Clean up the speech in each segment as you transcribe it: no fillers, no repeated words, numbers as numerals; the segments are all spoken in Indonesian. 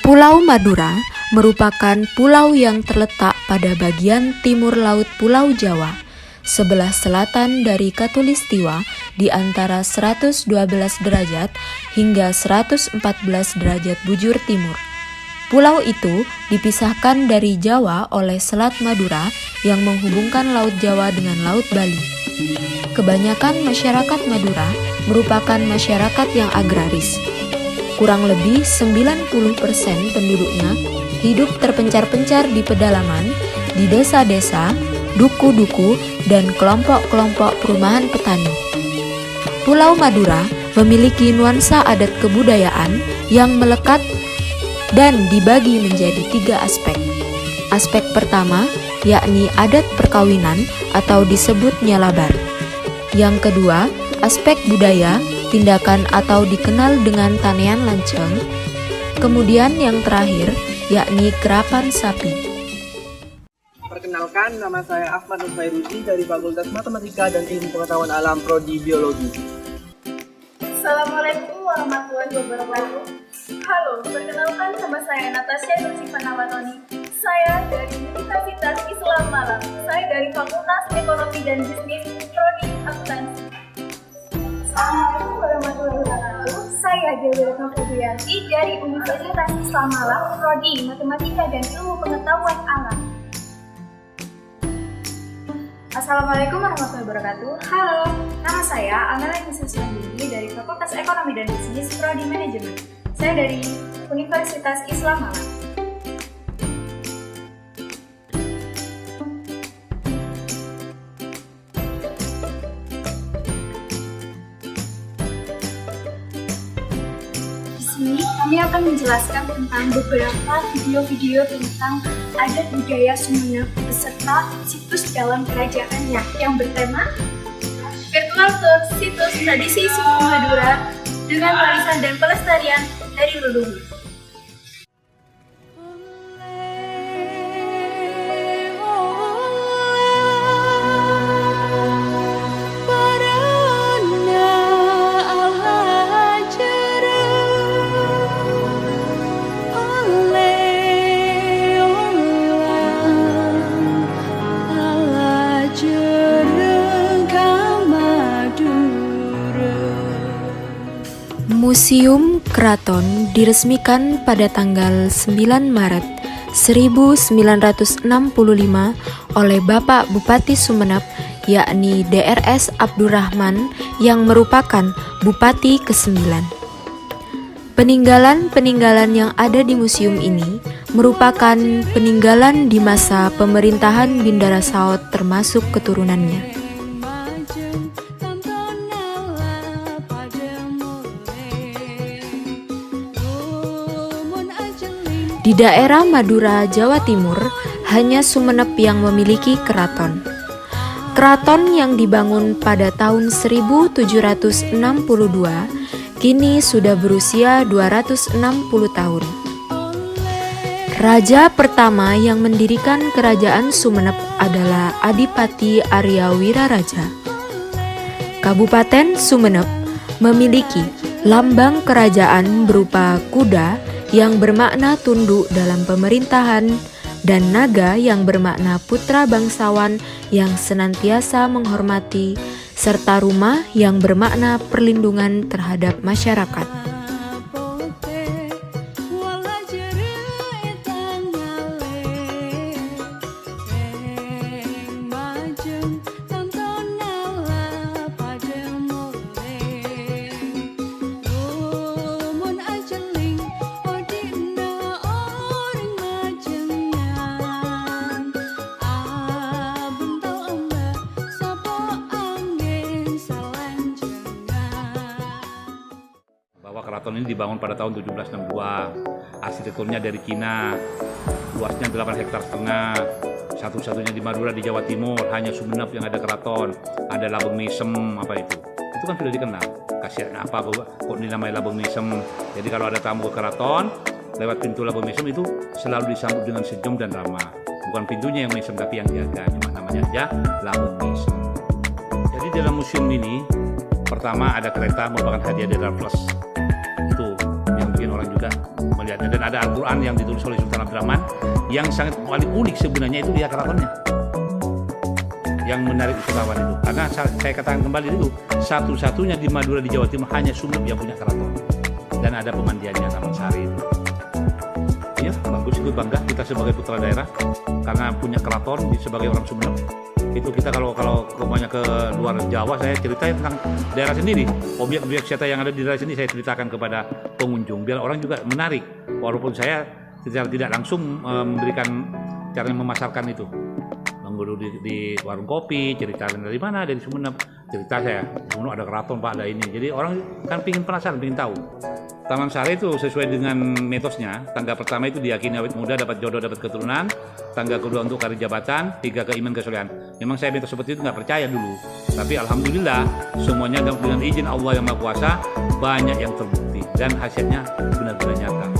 Pulau Madura merupakan pulau yang terletak pada bagian timur laut Pulau Jawa, sebelah selatan dari Khatulistiwa di antara 112 derajat hingga 114 derajat bujur timur. Pulau itu dipisahkan dari Jawa oleh Selat Madura yang menghubungkan Laut Jawa dengan Laut Bali. Kebanyakan masyarakat Madura merupakan masyarakat yang agraris. Kurang lebih 90% penduduknya hidup terpencar-pencar di pedalaman, di desa-desa, duku-duku, dan kelompok-kelompok perumahan petani. Pulau Madura memiliki nuansa adat kebudayaan yang melekat dan dibagi menjadi 3 aspek. Aspek pertama yakni adat perkawinan atau disebut nyalabar. Yang kedua, aspek budaya, tindakan atau dikenal dengan tanean lanceng. Kemudian yang terakhir yakni kerapan sapi. Perkenalkan, nama saya Ahmad Nur Fairuzi dari Fakultas Matematika dan Ilmu Pengetahuan Alam Prodi Biologi. Assalamualaikum warahmatullahi wabarakatuh. Halo, perkenalkan nama saya Natasha Nursifa Nawatoni. Saya dari Universitas Islam Malang. Saya dari Fakultas Ekonomi dan Bisnis Prodi Akuntansi. Assalamualaikum warahmatullahi wabarakatuh. Saya Dewi Retno Febrianti dari Universitas Islam Malang, Prodi Matematika dan Ilmu Pengetahuan Alam. Assalamualaikum warahmatullahi wabarakatuh. Halo, nama saya Amelia Nisiswandini dari Fakultas Ekonomi dan Bisnis Prodi Manajemen. Saya dari Universitas Islam Malang. Di sini kami akan menjelaskan tentang beberapa video-video tentang adat budaya Sumenep beserta situs dalam kerajaannya yang bertema Virtual Tour Situs Tradisi Suku Madura dengan warisan dan pelestarian dari leluhur. Museum Keraton diresmikan pada tanggal 9 Maret 1965 oleh Bapak Bupati Sumenep, yakni Drs. Abdurrahman yang merupakan Bupati ke-9. Peninggalan-peninggalan yang ada di museum ini merupakan peninggalan di masa pemerintahan Bindara Saot termasuk keturunannya. Di daerah Madura, Jawa Timur, hanya Sumenep yang memiliki keraton. Keraton yang dibangun pada tahun 1762 kini sudah berusia 260 tahun. Raja pertama yang mendirikan kerajaan Sumenep adalah Adipati Arya Wiraraja. Kabupaten Sumenep memiliki lambang kerajaan berupa kuda yang bermakna tunduk dalam pemerintahan, dan naga yang bermakna putra bangsawan yang senantiasa menghormati, serta rumah yang bermakna perlindungan terhadap masyarakat. Keraton ini dibangun pada tahun 1762. Arsitekturnya dari Cina, luasnya 8,5 hektar. Satu-satunya di Madura, di Jawa Timur, hanya Sumenep yang ada keraton. Ada Labeng Misem, apa itu? Itu kan sudah dikenal. Kasihan apa kok dinamai Labeng Misem. Jadi kalau ada tamu ke keraton, lewat pintu Labeng Misem itu selalu disambut dengan senyum dan ramah. Bukan pintunya yang mesem, tapi yang jaga. Cuma namanya aja Labeng Misem. Jadi dalam museum ini, pertama ada kereta merupakan hadiah dari Raffles. Itu yang bikin orang juga melihatnya. Dan ada Al-Quran yang ditulis oleh Sultan Abdurrahman yang sangat paling unik sebenarnya itu dia keratonnya yang menarik wisatawan itu. Karena saya katakan kembali dulu, satu-satunya di Madura di Jawa Timur hanya Sumeneb yang punya keraton dan ada pemandiannya Taman Sari itu. Iya, bagus, itu bangga kita sebagai putra daerah karena punya keraton sebagai orang Sumeneb. Itu kita kalau kemanya ke luar Jawa, saya cerita tentang daerah sendiri, objek-objek wisata yang ada di daerah sini saya ceritakan kepada pengunjung biar orang juga menarik, walaupun saya secara tidak langsung memberikan cara memasarkan itu. Dulu di warung kopi, cerita dari mana, dari Sumeneb, cerita saya, Sumeneb ada keraton Pak, ada ini. Jadi orang kan pingin penasaran, pingin tahu. Taman Sari itu sesuai dengan mitosnya. Tangga pertama itu diyakini awet muda, dapat jodoh, dapat keturunan. Tangga kedua untuk karir jabatan, 3 keiman kesolehan. Memang saya mitos seperti itu nggak percaya dulu. Tapi alhamdulillah semuanya dengan izin Allah yang Maha Kuasa banyak yang terbukti dan hasilnya benar-benar nyata.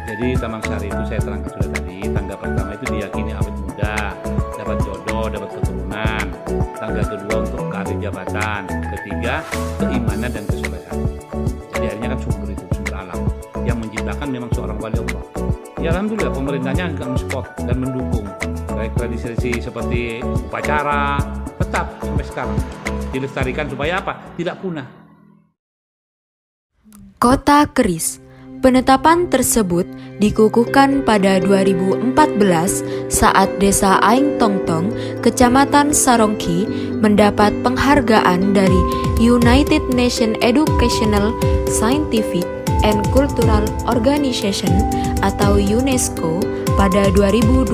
Jadi Taman Sari itu saya terangkan sudah tadi. Tangga pertama itu diyakini awet muda, dapat jodoh, dapat keturunan. Tangga kedua untuk karir jabatan. Ketiga, keimanan dan kesolehan. Jadi akhirnya kan sumber itu, sumber alam yang menciptakan memang seorang wali Allah. Ya alhamdulillah pemerintahnya agak men-support dan mendukung. Baik tradisi seperti upacara tetap sampai sekarang dilestarikan supaya apa? Tidak punah. Kota Keris. Penetapan tersebut dikukuhkan pada 2014 saat Desa Aing Tongtong, Kecamatan Sarongki mendapat penghargaan dari United Nations Educational, Scientific and Cultural Organization atau UNESCO pada 2012.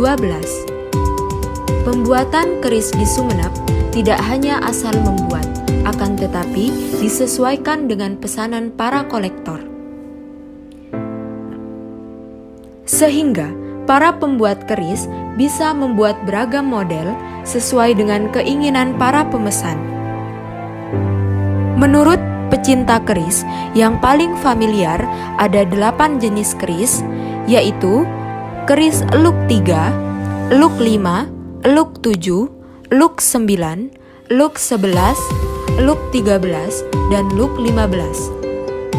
Pembuatan keris di Sumeneb tidak hanya asal membuat, akan tetapi disesuaikan dengan pesanan para kolektor. Sehingga para pembuat keris bisa membuat beragam model sesuai dengan keinginan para pemesan. Menurut pecinta keris, yang paling familiar ada 8 jenis keris, yaitu keris eluk 3, eluk 5, eluk 7, eluk 9, eluk 11, eluk 13, dan eluk 15.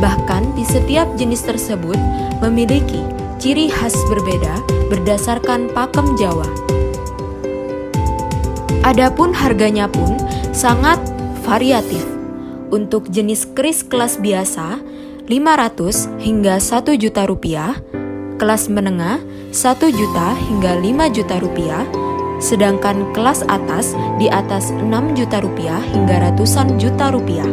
Bahkan di setiap jenis tersebut memiliki ciri khas berbeda berdasarkan pakem Jawa. Adapun harganya pun sangat variatif. Untuk jenis keris kelas biasa 500 hingga 1 juta rupiah, kelas menengah 1 juta hingga 5 juta rupiah, sedangkan kelas atas di atas 6 juta rupiah hingga ratusan juta rupiah.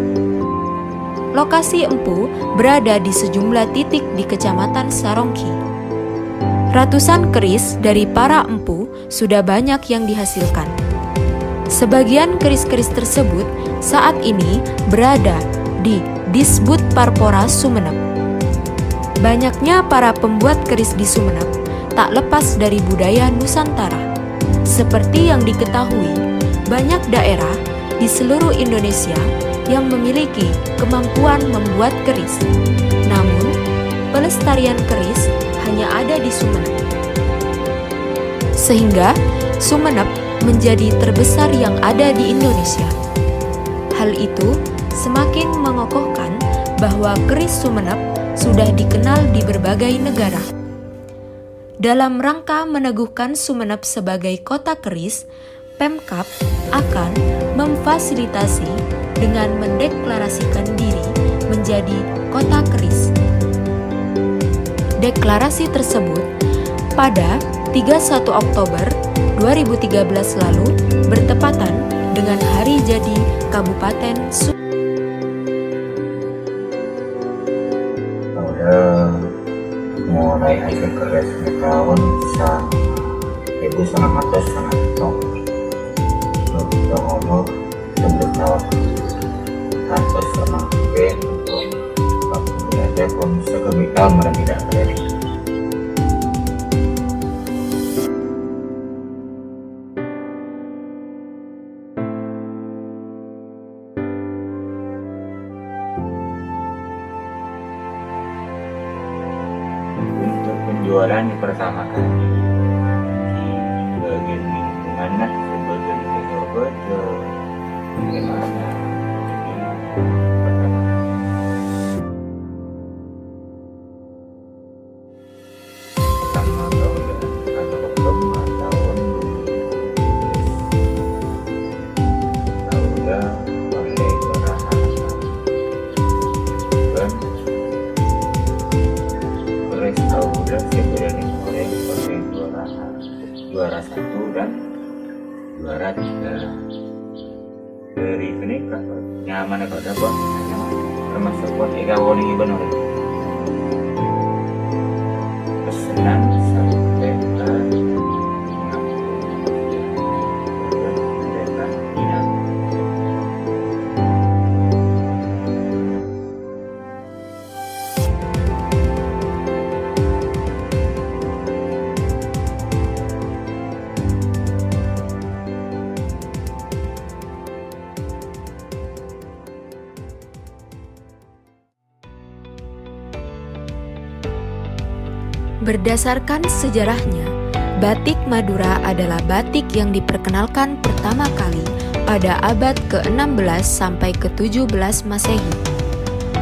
Lokasi empu berada di sejumlah titik di Kecamatan Sarongki. Ratusan keris dari para empu sudah banyak yang dihasilkan. Sebagian keris-keris tersebut saat ini berada di Disbud Parpora Sumeneb. Banyaknya para pembuat keris di Sumeneb tak lepas dari budaya Nusantara. Seperti yang diketahui, banyak daerah di seluruh Indonesia yang memiliki kemampuan membuat keris. Namun, pelestarian keris hanya ada di Sumeneb. Sehingga Sumeneb menjadi terbesar yang ada di Indonesia. Hal itu semakin mengokohkan bahwa keris Sumeneb sudah dikenal di berbagai negara. Dalam rangka meneguhkan Sumeneb sebagai kota keris, Pemkab akan memfasilitasi dengan mendeklarasikan diri menjadi kota keris. Deklarasi tersebut pada 31 Oktober 2013 lalu bertepatan dengan hari jadi Kabupaten Sumeneb. Mulai hasil keris di tahun 1900 untuk umur 11 tahun atas sama Ben untuk belajar pun sekebikal mereka tidak terjadi. Untuk penjualan yang pertama kali di bagian lingkungan betul bagaimana ini pertama. kemudian kemudian oleh sebagai juara 1 dan juara 3 dari peneka nyaman atau ada buat termasuk buat Ega Woni benar pesanan sampai ke Berdasarkan sejarahnya, batik Madura adalah batik yang diperkenalkan pertama kali pada abad ke-16 sampai ke-17 Masehi.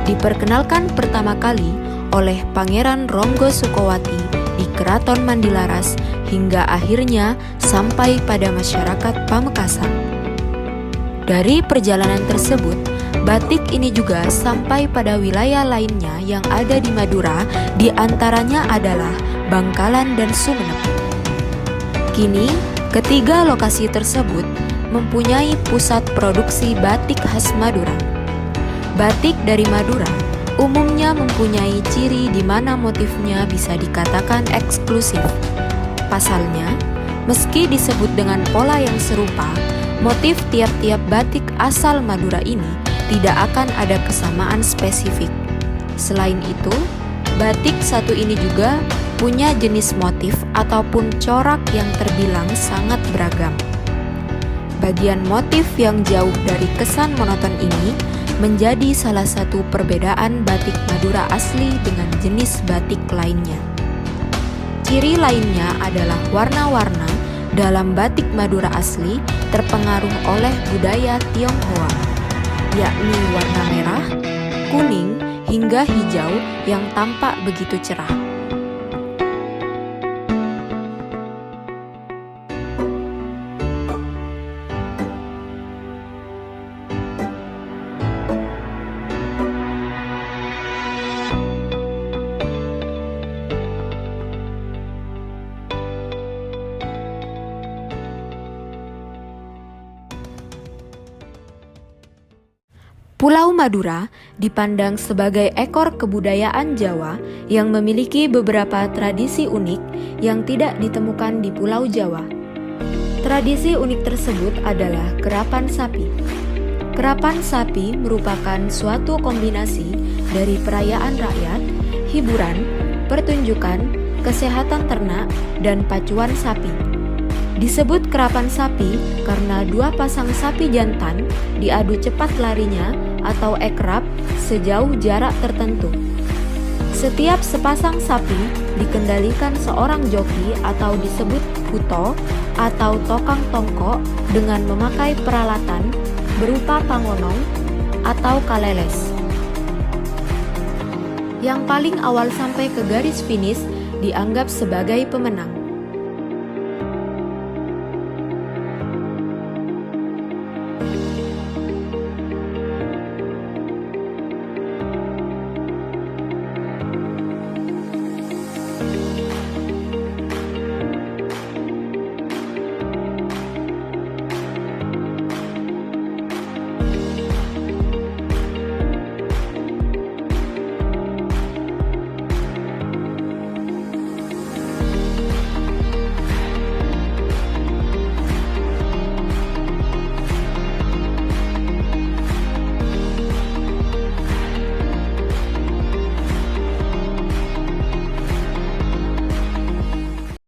Diperkenalkan pertama kali oleh Pangeran Ronggo Sukowati di Keraton Mandilaras hingga akhirnya sampai pada masyarakat Pamekasan. Dari perjalanan tersebut, batik ini juga sampai pada wilayah lainnya yang ada di Madura, di antaranya adalah Bangkalan dan Sumeneb. Kini, ketiga lokasi tersebut mempunyai pusat produksi batik khas Madura. Batik dari Madura umumnya mempunyai ciri di mana motifnya bisa dikatakan eksklusif. Pasalnya, meski disebut dengan pola yang serupa, motif tiap-tiap batik asal Madura ini tidak akan ada kesamaan spesifik. Selain itu, batik satu ini juga punya jenis motif ataupun corak yang terbilang sangat beragam. Bagian motif yang jauh dari kesan monoton ini menjadi salah satu perbedaan batik Madura asli dengan jenis batik lainnya. Ciri lainnya adalah warna-warna dalam batik Madura asli terpengaruh oleh budaya Tionghoa, yakni warna merah, kuning, hingga hijau yang tampak begitu cerah. Pulau Madura dipandang sebagai ekor kebudayaan Jawa yang memiliki beberapa tradisi unik yang tidak ditemukan di Pulau Jawa. Tradisi unik tersebut adalah kerapan sapi. Kerapan sapi merupakan suatu kombinasi dari perayaan rakyat, hiburan, pertunjukan, kesehatan ternak, dan pacuan sapi. Disebut kerapan sapi karena dua pasang sapi jantan diadu cepat larinya atau ekrab sejauh jarak tertentu. Setiap sepasang sapi dikendalikan seorang joki atau disebut kuto atau tokang tongkok dengan memakai peralatan berupa pangonong atau kaleles. Yang paling awal sampai ke garis finish dianggap sebagai pemenang.